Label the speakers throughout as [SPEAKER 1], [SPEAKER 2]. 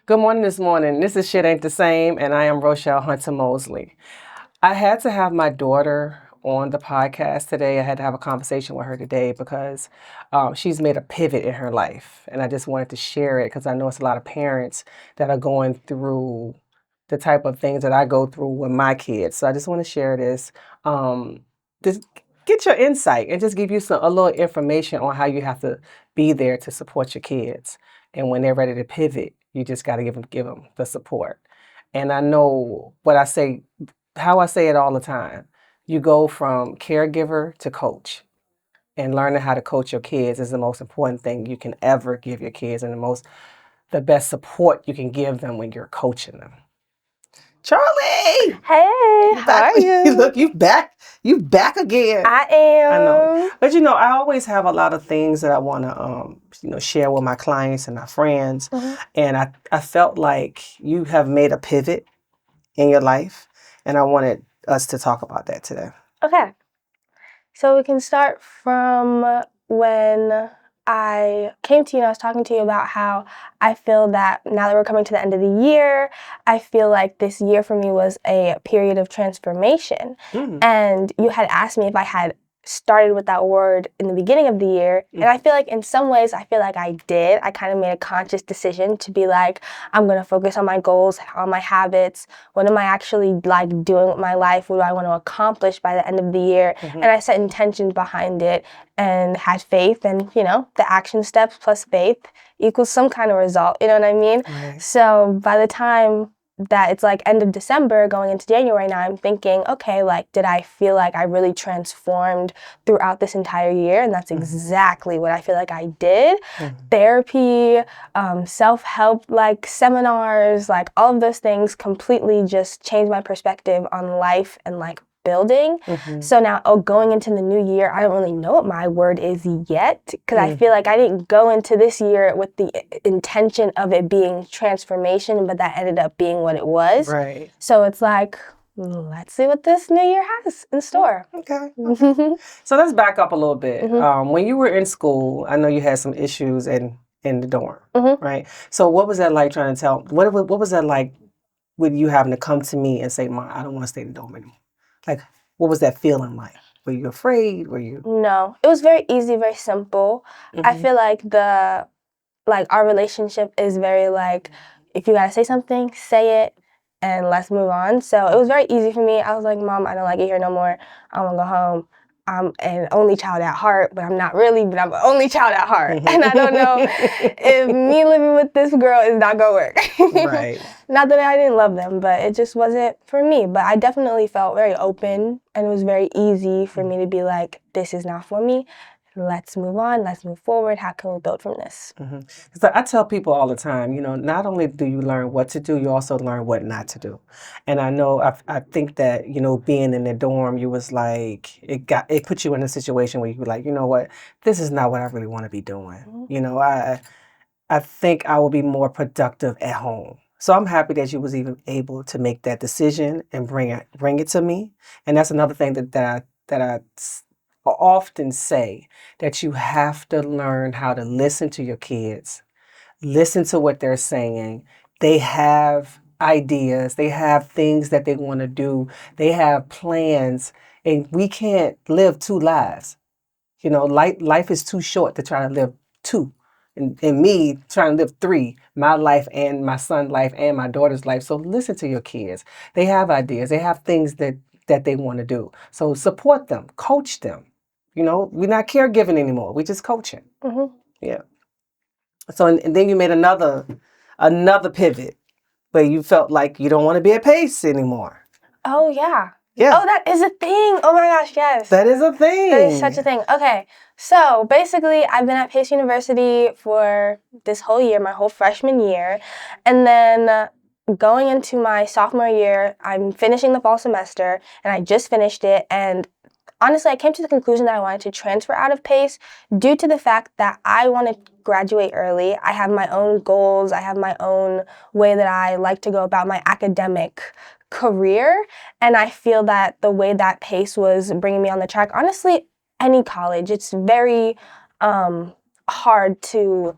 [SPEAKER 1] Good morning this morning. This is Schitt Ain't the Same, and I am Rochelle Hunter Mosley. I had to have my daughter on the podcast today. I had to have a conversation with her today because she's made a pivot in her life. And I just wanted to share it because I know it's a lot of parents that are going through the type of things that I go through with my kids. So I just want to share this. Just get your insight and just give you a little information on how you have to be there to support your kids. And when they're ready to pivot, you just got to give them the support. And I know what I say, how I say it all the time. You go from caregiver to coach. And learning how to coach your kids is the most important thing you can ever give your kids, and the best support you can give them when you're coaching them. Charlie!
[SPEAKER 2] Hey, how are you?
[SPEAKER 1] Look, you back again.
[SPEAKER 2] I am.
[SPEAKER 1] I know. But I always have a lot of things that I want to share with my clients and my friends. And I felt like you have made a pivot in your life, and I wanted us to talk about that today.
[SPEAKER 2] Okay. So we can start from when I came to you and I was talking to you about how I feel that now that we're coming to the end of the year, I feel like this year for me was a period of transformation. And you had asked me if I had started with that word in the beginning of the year. And I feel like in some ways, I feel like I did. I kind of made a conscious decision to be like, I'm going to focus on my goals, on my habits. What am I actually like doing with my life? What do I want to accomplish by the end of the year? And I set intentions behind it and had faith. And, the action steps plus faith equals some kind of result. You know what I mean?
[SPEAKER 1] Right.
[SPEAKER 2] So by the time that it's like end of December going into January now, I'm thinking, okay, like, did I feel like I really transformed throughout this entire year? And that's exactly what I feel like I did. Therapy, self-help, like seminars, like all of those things completely just changed my perspective on life and like building. So now going into the new year, I don't really know what my word is yet because I feel like I didn't go into this year with the intention of it being transformation, but that ended up being what it was.
[SPEAKER 1] Right.
[SPEAKER 2] So it's like, let's see what this new year has in store.
[SPEAKER 1] Okay. So let's back up a little bit. When you were in school, I know you had some issues in the dorm, right? So what was that like trying to tell, what was that like with you having to come to me and say, Mom, I don't want to stay in the dorm anymore? Like, what was that feeling like? Were you afraid? Were you?
[SPEAKER 2] No, it was very easy, very simple. I feel like our relationship is very like, if you gotta say something, say it, and let's move on. So it was very easy for me. I was like, Mom, I don't like it here no more. I want to go home. I'm an only child at heart, but I'm not really, but I'm an only child at heart. And I don't know if me living with this girl is not gonna work.
[SPEAKER 1] Right.
[SPEAKER 2] Not that I didn't love them, but it just wasn't for me. But I definitely felt very open, and it was very easy for me to be like, this is not for me. Let's move on. Let's move forward. How can we build from this?
[SPEAKER 1] Because I tell people all the time, not only do you learn what to do, you also learn what not to do. And I know, I think that, being in the dorm, you was like, it put you in a situation where you were like, you know what, this is not what I really want to be doing. I think I will be more productive at home. So I'm happy that you was even able to make that decision and bring it to me. And that's another thing that I often say, that you have to learn how to listen to your kids, listen to what they're saying. They have ideas, they have things that they want to do, they have plans, and we can't live two lives. Life is too short to try to live two. And me trying to live three, my life and my son's life and my daughter's life. So listen to your kids. They have ideas. They have things that they want to do. So support them, coach them. We're not caregiving anymore. We're just coaching. Yeah. So and then you made another pivot where you felt like you don't want to be at Pace anymore.
[SPEAKER 2] Oh, yeah.
[SPEAKER 1] Yeah.
[SPEAKER 2] Oh, that is a thing. Oh my gosh, yes.
[SPEAKER 1] That is a thing.
[SPEAKER 2] That is such a thing. Okay, so basically I've been at Pace University for this whole year, my whole freshman year. And then going into my sophomore year, I'm finishing the fall semester, and I just finished it. And honestly, I came to the conclusion that I wanted to transfer out of Pace due to the fact that I want to graduate early. I have my own goals. I have my own way that I like to go about my academic career, and I feel that the way that Pace was bringing me on the track, honestly, any college, it's very hard to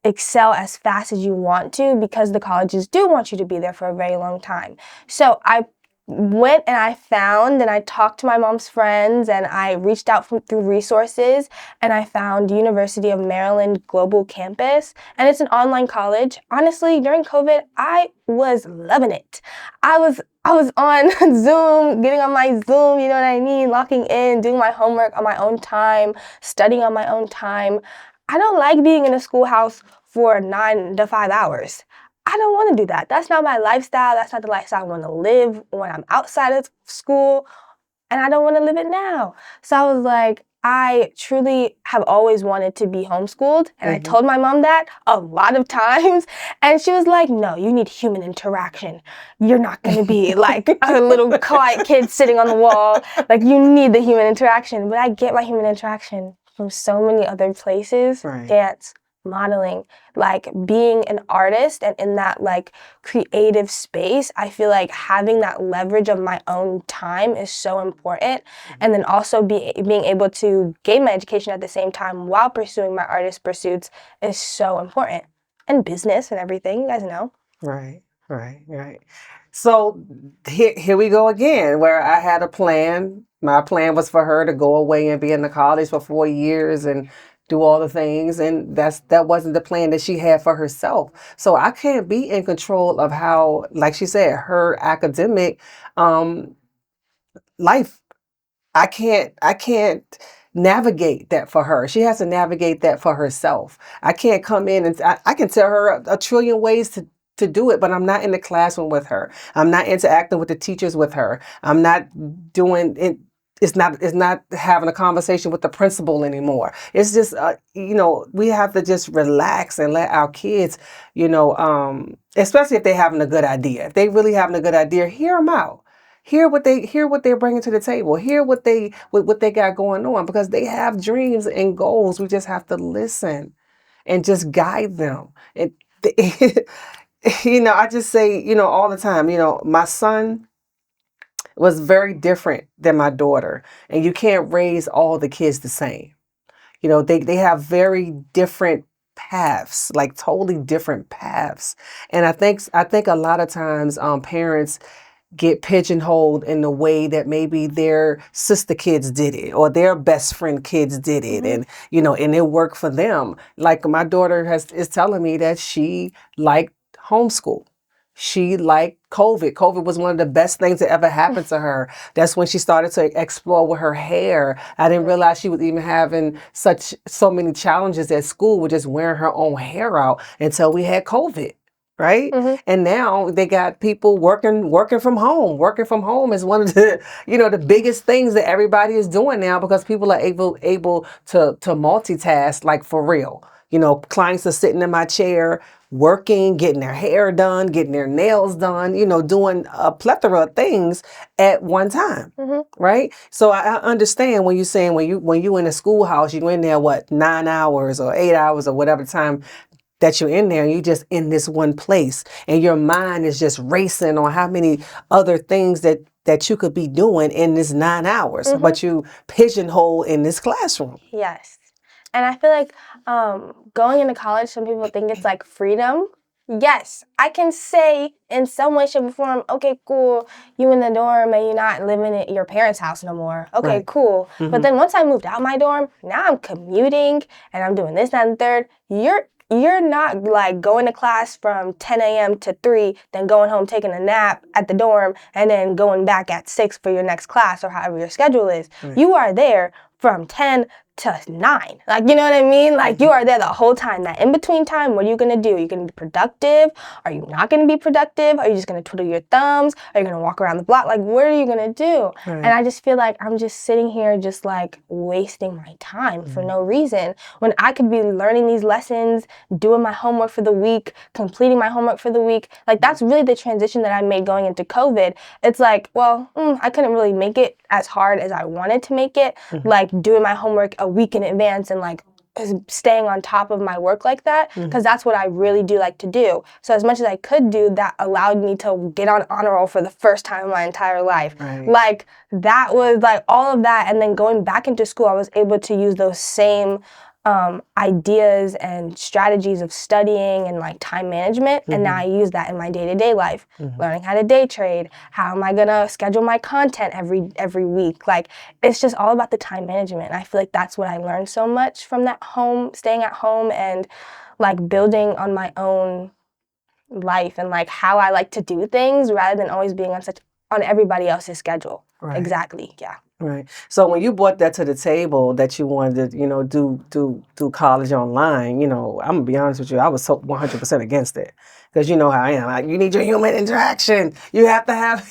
[SPEAKER 2] excel as fast as you want to, because the colleges do want you to be there for a very long time. So I went and I found and I talked to my mom's friends and I reached out through resources, and I found University of Maryland Global Campus, and it's an online college. Honestly, during COVID, I was loving it. I was on Zoom, getting on my Zoom, you know what I mean, locking in, doing my homework on my own time, studying on my own time. I don't like being in a schoolhouse for 9 to 5 hours. I don't want to do that. That's not my lifestyle. That's not the lifestyle I want to live when I'm outside of school, and I don't want to live it now. So I was like, I truly have always wanted to be homeschooled, and I told my mom that a lot of times, and she was like, no, you need human interaction. You're not going to be like a little quiet kid sitting on the wall. Like, you need the human interaction. But I get my human interaction from so many other places.
[SPEAKER 1] Right.
[SPEAKER 2] Dance, modeling, like being an artist and in that like creative space. I feel like having that leverage of my own time is so important. And then also being able to gain my education at the same time while pursuing my artist pursuits is so important. And business and everything, you guys know.
[SPEAKER 1] Right. So here we go again, where I had a plan. My plan was for her to go away and be in the college for 4 years and do all the things, and that wasn't the plan that she had for herself. So I can't be in control of how, like she said, her academic life. I can't navigate that for her. She has to navigate that for herself. I can't come in and I can tell her a trillion ways to do it, but I'm not in the classroom with her. I'm not interacting with the teachers with her. I'm not doing it. It's not having a conversation with the principal anymore. It's just we have to just relax and let our kids, especially if they're having a good idea. If they really having a good idea, hear them out. Hear what they're bringing to the table. Hear what they got going on, because they have dreams and goals. We just have to listen and just guide them. And I just say, all the time, my son was very different than my daughter, and you can't raise all the kids the same. They have very different paths, like totally different paths. And I think a lot of times parents get pigeonholed in the way that maybe their sister kids did it or their best friend kids did it, and it worked for them. Like my daughter is telling me that she liked homeschool. She liked COVID. COVID was one of the best things that ever happened to her. That's when she started to explore with her hair. I didn't realize she was even having so many challenges at school with just wearing her own hair out until we had COVID. Right? And now they got people working from home. Working from home is one of the, the biggest things that everybody is doing now, because people are able to multitask, like for real. Clients are sitting in my chair, working, getting their hair done, getting their nails done, doing a plethora of things at one time. Right? So I understand when you're saying when you in a schoolhouse, you're in there, 9 hours or 8 hours or whatever time that you're in there, and you just in this one place, and your mind is just racing on how many other things that you could be doing in this 9 hours, but you pigeonhole in this classroom.
[SPEAKER 2] Yes. And I feel like going into college, some people think it's like freedom. Yes, I can say in some way, shape, or form, okay, cool, you in the dorm and you're not living at your parents' house no more. Okay,
[SPEAKER 1] Right.
[SPEAKER 2] cool. But then once I moved out my dorm, now I'm commuting and I'm doing this, that, and third. You're not like going to class from 10 a.m. to 3, then going home, taking a nap at the dorm, and then going back at 6 for your next class or however your schedule is.
[SPEAKER 1] Right.
[SPEAKER 2] You are there from 10 to 9. Like, you know what I mean? Like, you are there the whole time. That in-between time, what are you going to do? Are you going to be productive? Are you not going to be productive? Are you just going to twiddle your thumbs? Are you going to walk around the block? Like, what are you going to do?
[SPEAKER 1] Right.
[SPEAKER 2] And I just feel like I'm just sitting here just, like, wasting my time for no reason, when I could be learning these lessons, doing my homework for the week, completing my homework for the week. Like, that's really the transition that I made going into COVID. It's like, well, I couldn't really make it as hard as I wanted to make it, like doing my homework a week in advance and like staying on top of my work like that, because that's what I really do like to do. So as much as I could do, that allowed me to get on honor roll for the first time in my entire life.
[SPEAKER 1] Right.
[SPEAKER 2] Like, that was like all of that, and then going back into school, I was able to use those same ideas and strategies of studying and like time management, and now I use that in my day-to-day life. Learning how to day trade. How am I gonna schedule my content every week? Like, it's just all about the time management. And I feel like that's what I learned so much from that staying at home, and like building on my own life and like how I like to do things rather than always being on everybody else's schedule.
[SPEAKER 1] Right.
[SPEAKER 2] Exactly. Yeah.
[SPEAKER 1] Right. So when you brought that to the table that you wanted to, do college online, I'm gonna be honest with you, I was so 100% against it. Because you know how I am. Like, you need your human interaction. You have to have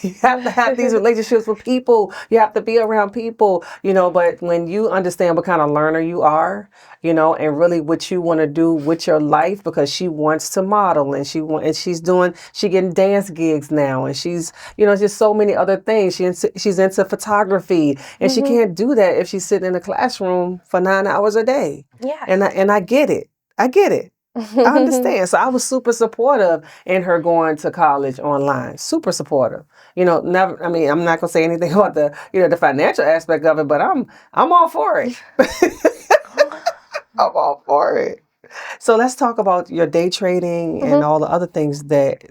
[SPEAKER 1] these relationships with people. You have to be around people, but when you understand what kind of learner you are, and really what you want to do with your life, because she wants to model, and she's getting dance gigs now, and she's, just so many other things. She's into photography, and she can't do that if she's sitting in a classroom for 9 hours a day.
[SPEAKER 2] Yeah.
[SPEAKER 1] And I get it. I get it. I understand. So I was super supportive in her going to college online. Super supportive. Never. I mean, I'm not gonna say anything about the financial aspect of it, but I'm all for it. I'm all for it. So let's talk about your day trading and all the other things that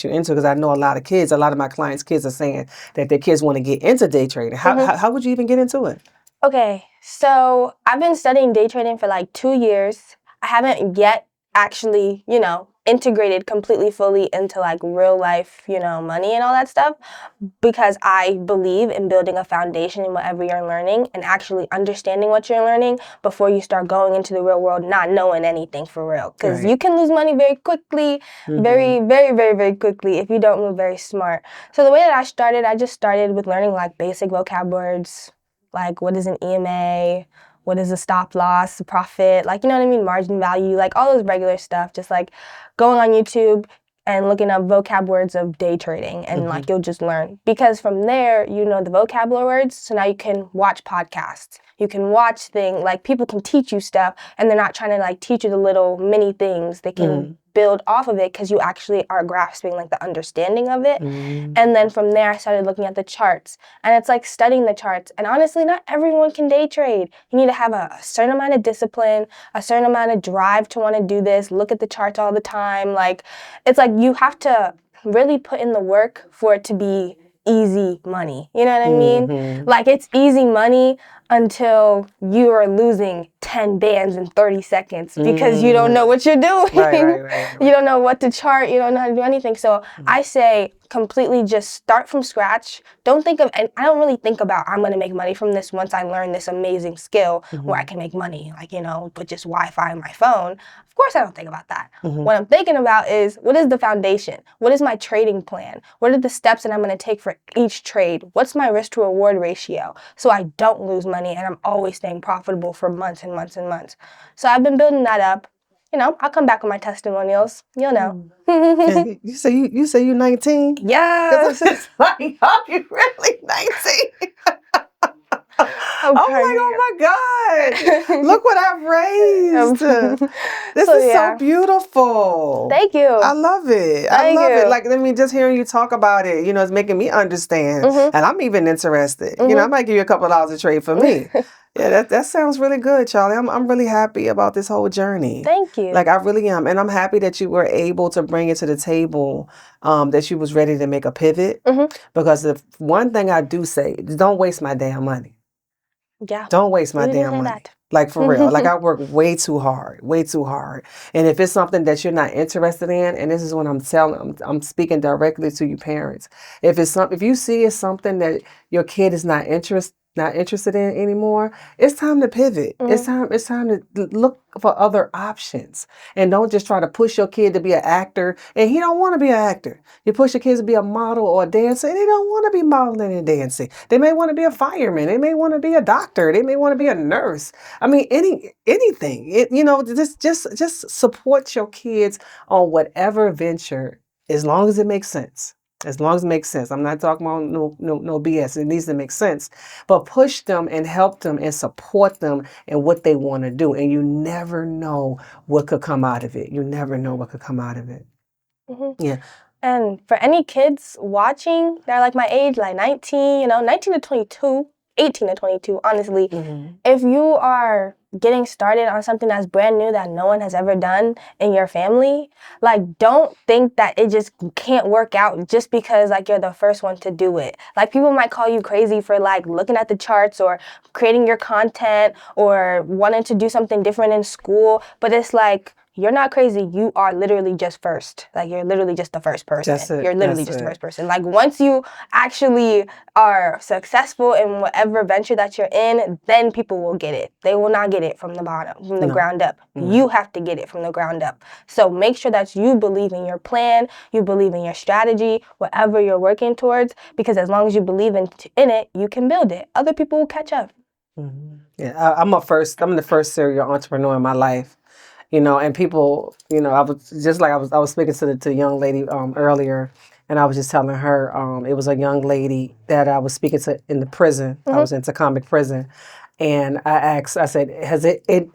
[SPEAKER 1] you're into, because I know a lot of my clients' kids are saying that their kids want to get into day trading. How would you even get into it?
[SPEAKER 2] Okay, so I've been studying day trading for like 2 years. I haven't yet actually, integrated completely fully into like real life, money and all that stuff, because I believe in building a foundation in whatever you're learning and actually understanding what you're learning before you start going into the real world not knowing anything for real. Because you can lose money very quickly, very, very, very, very quickly if you don't move very smart. So the way that I just started with learning like basic vocab words, like what is an EMA, what is a stop loss, a profit, like, you know what I mean, margin value, like all those regular stuff, just like going on YouTube and looking up vocab words of day trading, and like you'll just learn. Because from there, you know the vocabulary words, so now you can watch podcasts. You can watch things, like people can teach you stuff, and they're not trying to like teach you the little mini things. They can build off of it because you actually are grasping like the understanding of it. And then from there, I started looking at the charts, and it's like studying the charts. And honestly, not everyone can day trade. You need to have a certain amount of discipline, a certain amount of drive to want to do this, look at the charts all the time. Like, it's like you have to really put in the work for it to be easy money. You know what I mean? Like, it's easy money until you are losing 10 bands in 30 seconds because you don't know what you're doing. Right. You don't know what to chart. You don't know how to do anything. So I say completely just start from scratch. And I don't really think about I'm going to make money from this once I learn this amazing skill where I can make money, like, with just Wi-Fi on my phone. Of course I don't think about that. What I'm thinking about is, what is the foundation? What is my trading plan? What are the steps that I'm going to take for each trade? What's my risk to reward ratio so I don't lose money and I'm always staying profitable for months and months and months? So I've been building that up. I'll come back with my testimonials. You'll know.
[SPEAKER 1] You say you 19?
[SPEAKER 2] Yes.
[SPEAKER 1] It's like, are you really 19? I'm like, oh my God, look what I've raised. This is so beautiful.
[SPEAKER 2] Thank you.
[SPEAKER 1] I love it. I love it. Like, just hearing you talk about it, it's making me understand. And I'm even interested. I might give you a couple of dollars a trade for me. Yeah, that sounds really good, Charlie. I'm really happy about this whole journey.
[SPEAKER 2] Thank you.
[SPEAKER 1] Like, I really am. And I'm happy that you were able to bring it to the table, that you was ready to make a pivot. Because the one thing I do say is, don't waste my damn money.
[SPEAKER 2] Yeah.
[SPEAKER 1] Don't waste my damn money. That. Like, for real. Like, I work way too hard. And if it's something that you're not interested in, and this is what I'm speaking directly to you parents. If you see it's something that your kid is not interested in anymore, it's time to pivot. It's time to look for other options. And don't just try to push your kid to be an actor, and he don't want to be an actor. You push your kids to be a model or a dancer, and they don't want to be modeling and dancing. They may want to be a fireman. They may want to be a doctor. They may want to be a nurse. I mean, anything. Just support your kids on whatever venture, as long as it makes sense. As long as it makes sense. I'm not talking about no BS. It needs to make sense. But push them and help them and support them in what they want to do. And you never know what could come out of it. Yeah.
[SPEAKER 2] And for any kids watching, they're like my age, like 19, 19 to 22, 18 to 22, honestly. If you are getting started on something that's brand new that no one has ever done in your family, like, don't think that it just can't work out just because, like, you're the first one to do it. Like, people might call you crazy for, like, looking at the charts or creating your content or wanting to do something different in school, but it's like, you're not crazy. You are literally just first. Like, you're literally just the first person.
[SPEAKER 1] That's it.
[SPEAKER 2] You're literally
[SPEAKER 1] That's
[SPEAKER 2] just the
[SPEAKER 1] it.
[SPEAKER 2] first person. Like, once you actually are successful in whatever venture that you're in, then people will get it. They will not get it from the bottom, from the
[SPEAKER 1] No.
[SPEAKER 2] ground up.
[SPEAKER 1] No.
[SPEAKER 2] You have to get it from the ground up. So make sure that you believe in your plan, you believe in your strategy, whatever you're working towards, because as long as you believe in it, you can build it. Other people will catch up.
[SPEAKER 1] Yeah, I'm the first serial entrepreneur in my life. You know, and people, you know, I was speaking to the young lady earlier, and I was just telling her it was a young lady that I was speaking to in the prison. I was in Taconic prison, and I said,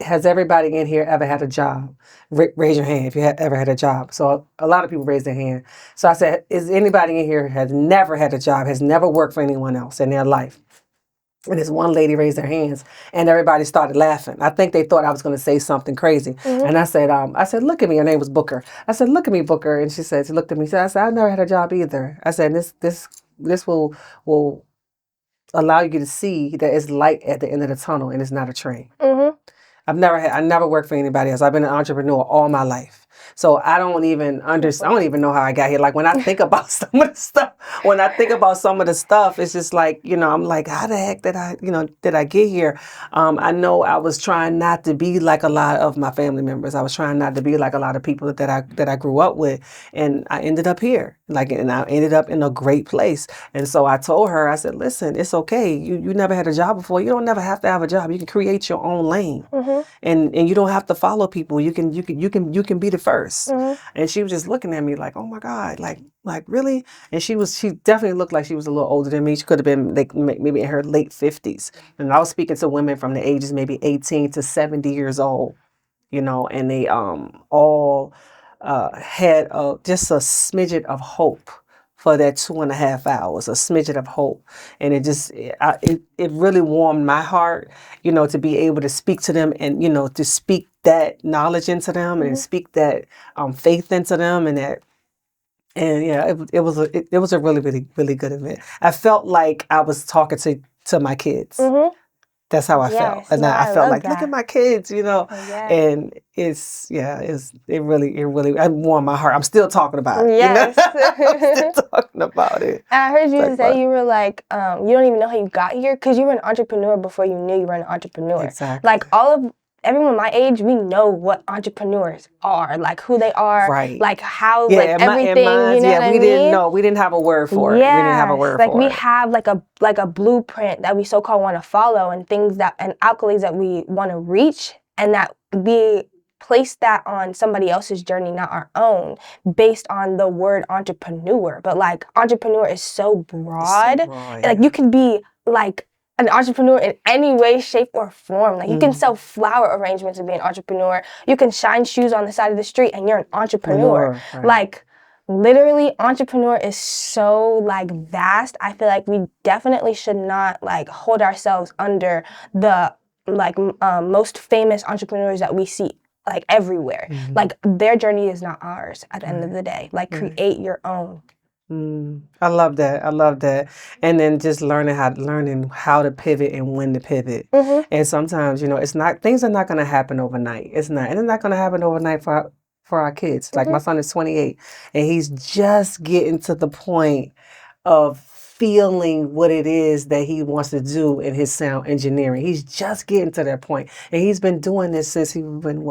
[SPEAKER 1] has everybody in here ever had a job? Raise your hand if you ever had a job. So a lot of people raised their hand. So I said, is anybody in here has never had a job, has never worked for anyone else in their life? And this one lady raised their hands, and everybody started laughing. I think they thought I was going to say something crazy. And I said, look at me. Her name was Booker. I said, look at me, Booker. And she looked at me. I said, I never had a job either. I said, this will allow you to see that it's light at the end of the tunnel, and it's not a train. I never worked for anybody else. I've been an entrepreneur all my life. So I don't even understand. I don't even know how I got here. Like when I think about some of the stuff, it's just like, you know, I'm like, how the heck did I get here? I know I was trying not to be like a lot of my family members. I was trying not to be like a lot of people that I grew up with, and I ended up here. And I ended up in a great place. And so I told her, I said, listen, it's okay. You never had a job before. You don't never have to have a job. You can create your own lane. And you don't have to follow people. You can be the first. And she was just looking at me like, oh my God, like really? And she definitely looked like she was a little older than me. She could have been like maybe in her late 50s. And I was speaking to women from the ages maybe 18 to 70 years old, you know, and they all had just a smidget of hope for that 2.5 hours, a smidget of hope. And it really warmed my heart, you know, to be able to speak to them and, you know, to speak that knowledge into them and speak that faith into them and yeah, it was a really, really, really good event. I felt like I was talking to my kids. That's how I felt. And I felt like, look at my kids, you know. And it really warmed my heart. I'm still talking about it.
[SPEAKER 2] Yes.
[SPEAKER 1] You know? I'm still talking about it.
[SPEAKER 2] And I heard you say you were like, you don't even know how you got here because you were an entrepreneur before you knew you were an entrepreneur.
[SPEAKER 1] Exactly.
[SPEAKER 2] Like everyone my age, we know what entrepreneurs are, like who they are,
[SPEAKER 1] right?
[SPEAKER 2] Like how, like everything. You know what I mean?
[SPEAKER 1] We didn't know. We didn't have a word for it. We didn't have a word for it.
[SPEAKER 2] Like we have like a blueprint that we so-called want to follow and things and accolades that we want to reach, and that we place that on somebody else's journey, not our own, based on the word entrepreneur. But like entrepreneur is so broad. Like you could be like an entrepreneur in any way, shape, or form. Like you can sell flower arrangements and be an entrepreneur. You can shine shoes on the side of the street and you're an entrepreneur. Right. Like literally, entrepreneur is so like vast. I feel like we definitely should not like hold ourselves under the like most famous entrepreneurs that we see like everywhere. Like their journey is not ours at the end of the day. Like create your own.
[SPEAKER 1] I love that. I love that. And then just learning how to pivot and when to pivot. And sometimes, you know, things are not going to happen overnight. And it's not going to happen overnight for our kids. Like my son is 28 and he's just getting to the point of feeling what it is that he wants to do in his sound engineering. He's just getting to that point. And he's been doing this since he been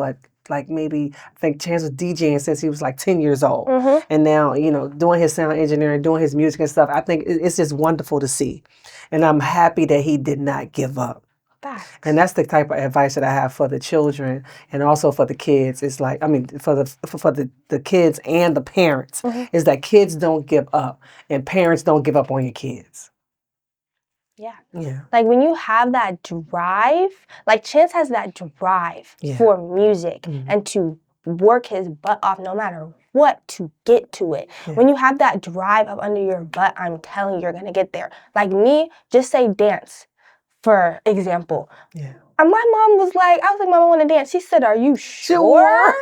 [SPEAKER 1] like maybe I think Chance was DJing since he was like 10 years old. And now, you know, doing his sound engineering, doing his music and stuff. I think it's just wonderful to see. And I'm happy that he did not give up. And that's the type of advice that I have for the children and also for the kids. It's like, I mean, for the kids and the parents, is that kids don't give up and parents don't give up on your kids. Yeah.
[SPEAKER 2] Like when you have that drive, like Chance has that drive for music and to work his butt off no matter what to get to it. When you have that drive up under your butt, I'm telling you, you're going to get there. Like me, just say dance, for example. And my mom was like, I was like, Mom, I want to dance. She said, are you sure?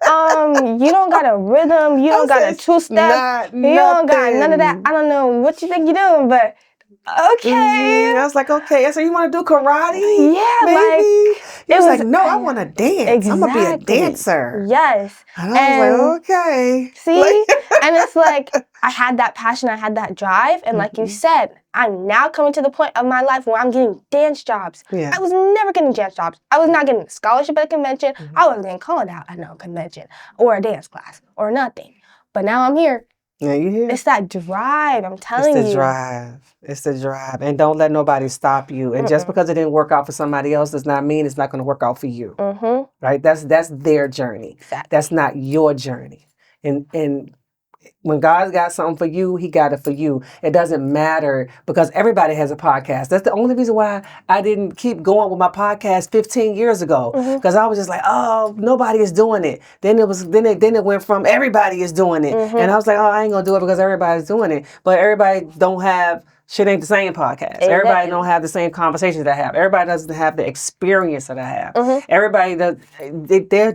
[SPEAKER 2] You don't got a rhythm. You don't got a two-step. You don't got none of that. I don't know what you think you're doing, but okay.
[SPEAKER 1] I was like, okay. I said, you want to do karate?
[SPEAKER 2] Yeah,
[SPEAKER 1] maybe. He was like, no, I want to dance.
[SPEAKER 2] Exactly.
[SPEAKER 1] I'm going to be a dancer.
[SPEAKER 2] Yes.
[SPEAKER 1] And I was like, okay.
[SPEAKER 2] See? And it's like, I had that passion, I had that drive. And like you said, I'm now coming to the point of my life where I'm getting dance jobs.
[SPEAKER 1] Yeah.
[SPEAKER 2] I was never getting dance jobs. I was not getting a scholarship at a convention. I wasn't getting called out at no convention or a dance class or nothing. But now I'm here.
[SPEAKER 1] Yeah, you here?
[SPEAKER 2] It's that drive, I'm telling you.
[SPEAKER 1] It's the drive. It's the drive. And don't let nobody stop you. And just because it didn't work out for somebody else does not mean it's not going to work out for you. Right? That's their journey.
[SPEAKER 2] Exactly.
[SPEAKER 1] That's not your journey. And when God's got something for you, he got it for you. It doesn't matter because everybody has a podcast. That's the only reason why I didn't keep going with my podcast 15 years ago. Because I was just like, oh, nobody is doing it. Then it went from everybody is doing it. And I was like, oh, I ain't gonna do it because everybody's doing it. But everybody don't have shit ain't the same podcast. Exactly. Everybody don't have the same conversations that I have. Everybody doesn't have the experience that I have. Everybody does.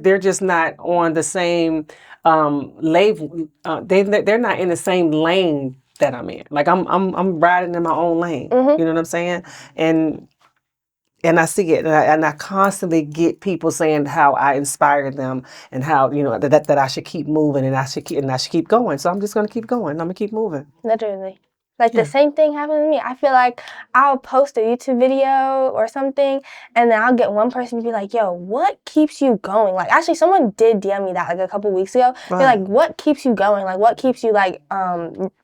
[SPEAKER 1] They're just not on the same label. They're not in the same lane that I'm in. Like I'm riding in my own lane. You know what I'm saying? And I see it, and I constantly get people saying how I inspire them and how that I should keep moving and I should keep going. So I'm just gonna keep going. I'm gonna keep moving.
[SPEAKER 2] Literally. Like the same thing happened to me. I feel like I'll post a YouTube video or something and then I'll get one person to be like, yo, what keeps you going? Like actually someone did DM me that like a couple weeks ago. They're like, what keeps you going? Like what keeps you like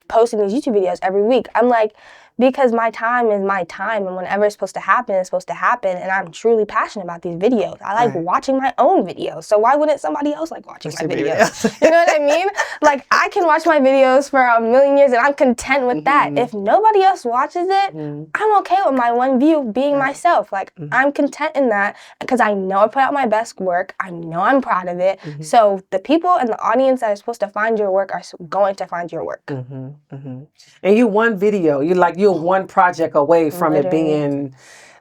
[SPEAKER 2] posting these YouTube videos every week? I'm like, because my time is my time and whenever it's supposed to happen, it's supposed to happen. And I'm truly passionate about these videos. I like watching my own videos. So why wouldn't somebody else like watching my videos? You know what I mean? Like I can watch my videos for a million years and I'm content with that. If nobody else watches it, I'm okay with my one view being myself. Like I'm content in that because I know I put out my best work. I know I'm proud of it. So the people and the audience that are supposed to find your work are going to find your work.
[SPEAKER 1] And you one video, you're one project away from it being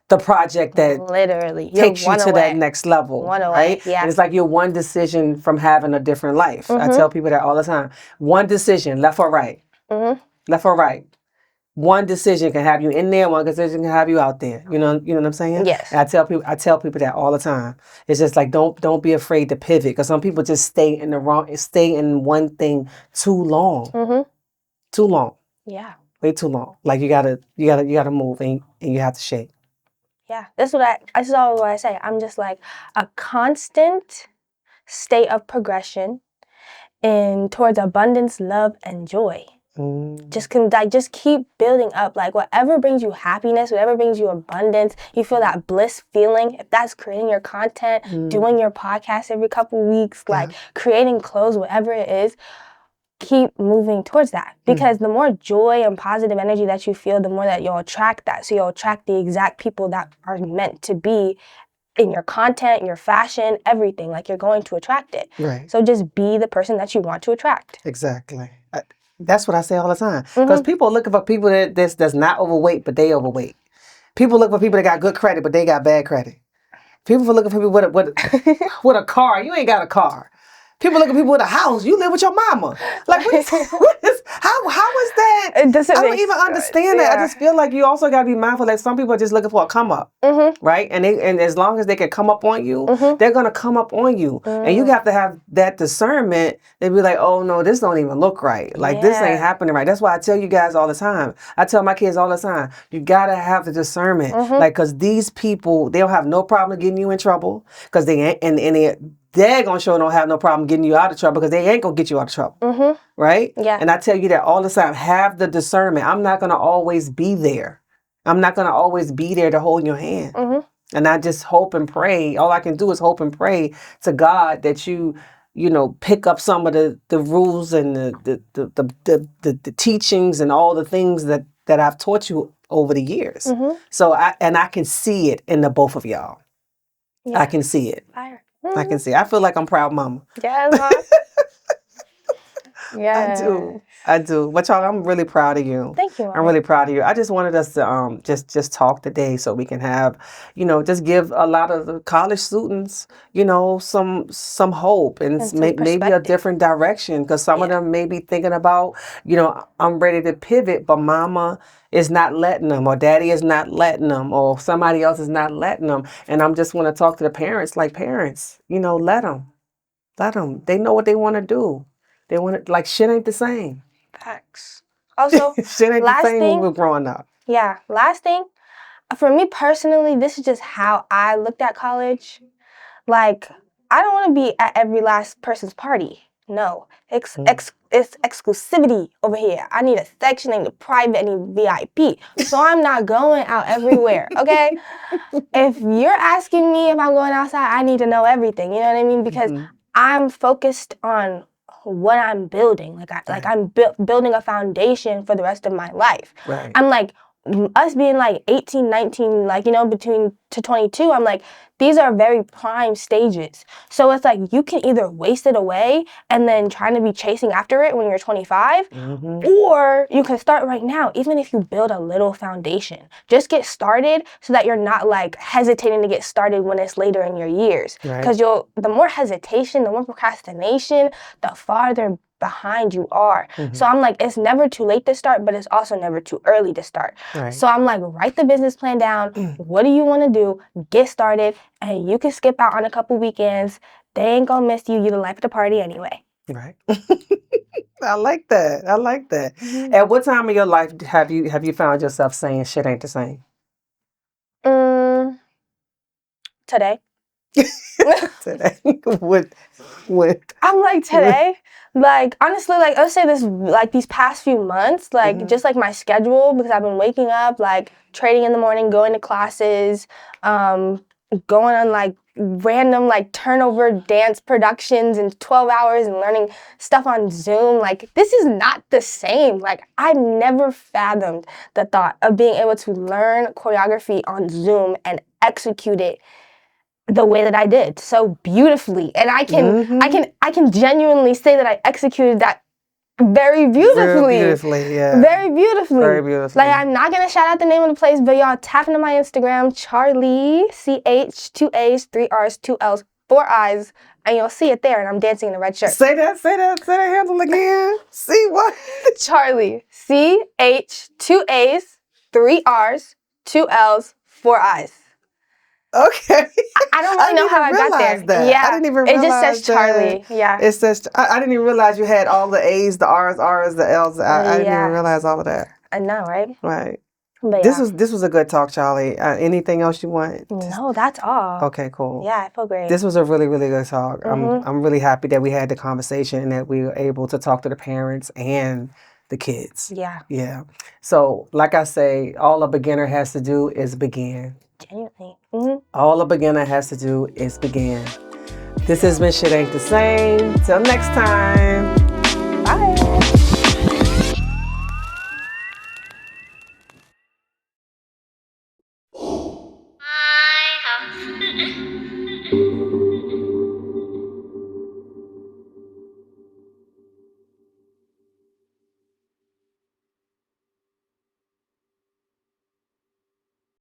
[SPEAKER 1] the project that takes you to that next level, right?
[SPEAKER 2] Yeah.
[SPEAKER 1] And it's like you're one decision from having a different life. I tell people that all the time. One decision, left or right. Left or right. One decision can have you in there. One decision can have you out there. You know what I'm saying?
[SPEAKER 2] Yes.
[SPEAKER 1] And I tell people that all the time. It's just like don't be afraid to pivot because some people just stay in one thing too long. Too long.
[SPEAKER 2] Yeah.
[SPEAKER 1] Way too long. Like you gotta move and you have to shake.
[SPEAKER 2] Yeah. That's all what I say. I'm just like a constant state of progression towards abundance, love, and joy. Just keep building up. Like whatever brings you happiness, whatever brings you abundance, you feel that bliss feeling. If that's creating your content, doing your podcast every couple weeks, like creating clothes, whatever it is, keep moving towards that. Because the more joy and positive energy that you feel, the more that you'll attract that. So you'll attract the exact people that are meant to be in your content, your fashion, everything. Like you're going to attract it.
[SPEAKER 1] Right.
[SPEAKER 2] So just be the person that you want to attract.
[SPEAKER 1] Exactly. That's what I say all the time. Because people are looking for people that's not overweight, but they overweight. People look for people that got good credit, but they got bad credit. People are looking for people with a car. You ain't got a car. People look at people with a house. You live with your mama. Like, how is that? I don't even understand that. I just feel like you also got to be mindful that some people are just looking for a come up, right? And as long as they can come up on you, they're gonna come up on you, and you have to have that discernment. They be like, oh no, this don't even look right. Like this ain't happening right. That's why I tell you guys all the time. I tell my kids all the time, you gotta have the discernment, like, cause these people, they'll have no problem getting you in trouble, cause they ain't they're going to sure don't have no problem getting you out of trouble because they ain't going to get you out of trouble. Right?
[SPEAKER 2] Yeah.
[SPEAKER 1] And I tell you that all the time. Have the discernment. I'm not going to always be there. I'm not going to always be there to hold your hand. And I just hope and pray. All I can do is hope and pray to God that you pick up some of the rules and the teachings and all the things that I've taught you over the years. So I can see it in the both of y'all. Yeah. I can see it.
[SPEAKER 2] Fire.
[SPEAKER 1] I can see. I feel like I'm proud mama.
[SPEAKER 2] Yes, Mom.
[SPEAKER 1] I
[SPEAKER 2] Yeah.
[SPEAKER 1] do. I do. But y'all, I'm really proud of you.
[SPEAKER 2] Thank you,
[SPEAKER 1] I'm
[SPEAKER 2] Aunt.
[SPEAKER 1] really proud of you. I just wanted us to just talk today so we can have, just give a lot of the college students, some hope and
[SPEAKER 2] And some
[SPEAKER 1] maybe a
[SPEAKER 2] perspective.
[SPEAKER 1] different direction because some of
[SPEAKER 2] Yeah.
[SPEAKER 1] them may be thinking about, I'm ready to pivot, but mama is not letting them or daddy is not letting them or somebody else is not letting them. And I'm just want to talk to the parents like parents, let them. Let them. They know what they want to do. They want to, like, shit ain't the same.
[SPEAKER 2] Facts. Also,
[SPEAKER 1] Shit ain't the
[SPEAKER 2] last
[SPEAKER 1] same when we
[SPEAKER 2] thing,
[SPEAKER 1] were growing up.
[SPEAKER 2] yeah, last thing, for me personally, this is just how I looked at college. Like, I don't want to be at every last person's party. No, it's exclusivity over here. I need a section, I need a private, I need VIP. So I'm not going out everywhere, okay? If you're asking me if I'm going outside, I need to know everything. You know what I mean? Because I'm focused on what I'm building. I'm building a foundation for the rest of my life.
[SPEAKER 1] Right.
[SPEAKER 2] I'm like us being like 18, 19, between to 22, I'm like, these are very prime stages. So it's like you can either waste it away and then trying to be chasing after it when you're 25, or you can start right now, even if you build a little foundation. Just get started so that you're not like hesitating to get started when it's later in your years. Because the more hesitation, the more procrastination, the farther behind you are. So I'm like, it's never too late to start, but it's also never too early to start.
[SPEAKER 1] Right.
[SPEAKER 2] So I'm like, write the business plan down. What do you want to do? Get started, and you can skip out on a couple weekends. They ain't gonna miss you. You're the life of the party anyway.
[SPEAKER 1] Right. I like that. I like that. At what time of your life have you found yourself saying shit ain't the same?
[SPEAKER 2] Today.
[SPEAKER 1] Today. What?
[SPEAKER 2] I'm like today, like honestly, like let's say this, like these past few months, like just like my schedule, because I've been waking up, like trading in the morning, going to classes, going on like random like turnover dance productions in 12 hours and learning stuff on Zoom. Like this is not the same. Like I never fathomed the thought of being able to learn choreography on Zoom and execute it the way that I did so beautifully. And I can genuinely say that I executed that very beautifully.
[SPEAKER 1] Very beautifully, yeah.
[SPEAKER 2] Very beautifully.
[SPEAKER 1] Very beautifully.
[SPEAKER 2] Like I'm not gonna shout out the name of the place, but y'all tap into my Instagram, Charlie, CH, 2 A's, 3 R's, 2 L's, 4 I's, and you'll see it there, and I'm dancing in a red shirt.
[SPEAKER 1] Say that handle again. See what?
[SPEAKER 2] Charlie, CH, 2 A's, 3 R's, 2 L's, 4 I's.
[SPEAKER 1] Okay.
[SPEAKER 2] I don't really know how I got there.
[SPEAKER 1] That.
[SPEAKER 2] Yeah.
[SPEAKER 1] I didn't even realize
[SPEAKER 2] it just says Charlie.
[SPEAKER 1] That.
[SPEAKER 2] Yeah.
[SPEAKER 1] It says I didn't even realize you had all the A's, the R's, the L's. I didn't even realize all of that.
[SPEAKER 2] I know, right?
[SPEAKER 1] Right.
[SPEAKER 2] But
[SPEAKER 1] this was a good talk, Charlie. Anything else you want?
[SPEAKER 2] No, that's all.
[SPEAKER 1] Okay, cool.
[SPEAKER 2] Yeah, I feel great.
[SPEAKER 1] This was a really, really good talk. I'm really happy that we had the conversation and that we were able to talk to the parents and the kids.
[SPEAKER 2] Yeah.
[SPEAKER 1] Yeah. So, like I say, all a beginner has to do is begin.
[SPEAKER 2] Genuinely.
[SPEAKER 1] All a beginner has to do is begin. This has been Shit Ain't the Same. Till next time.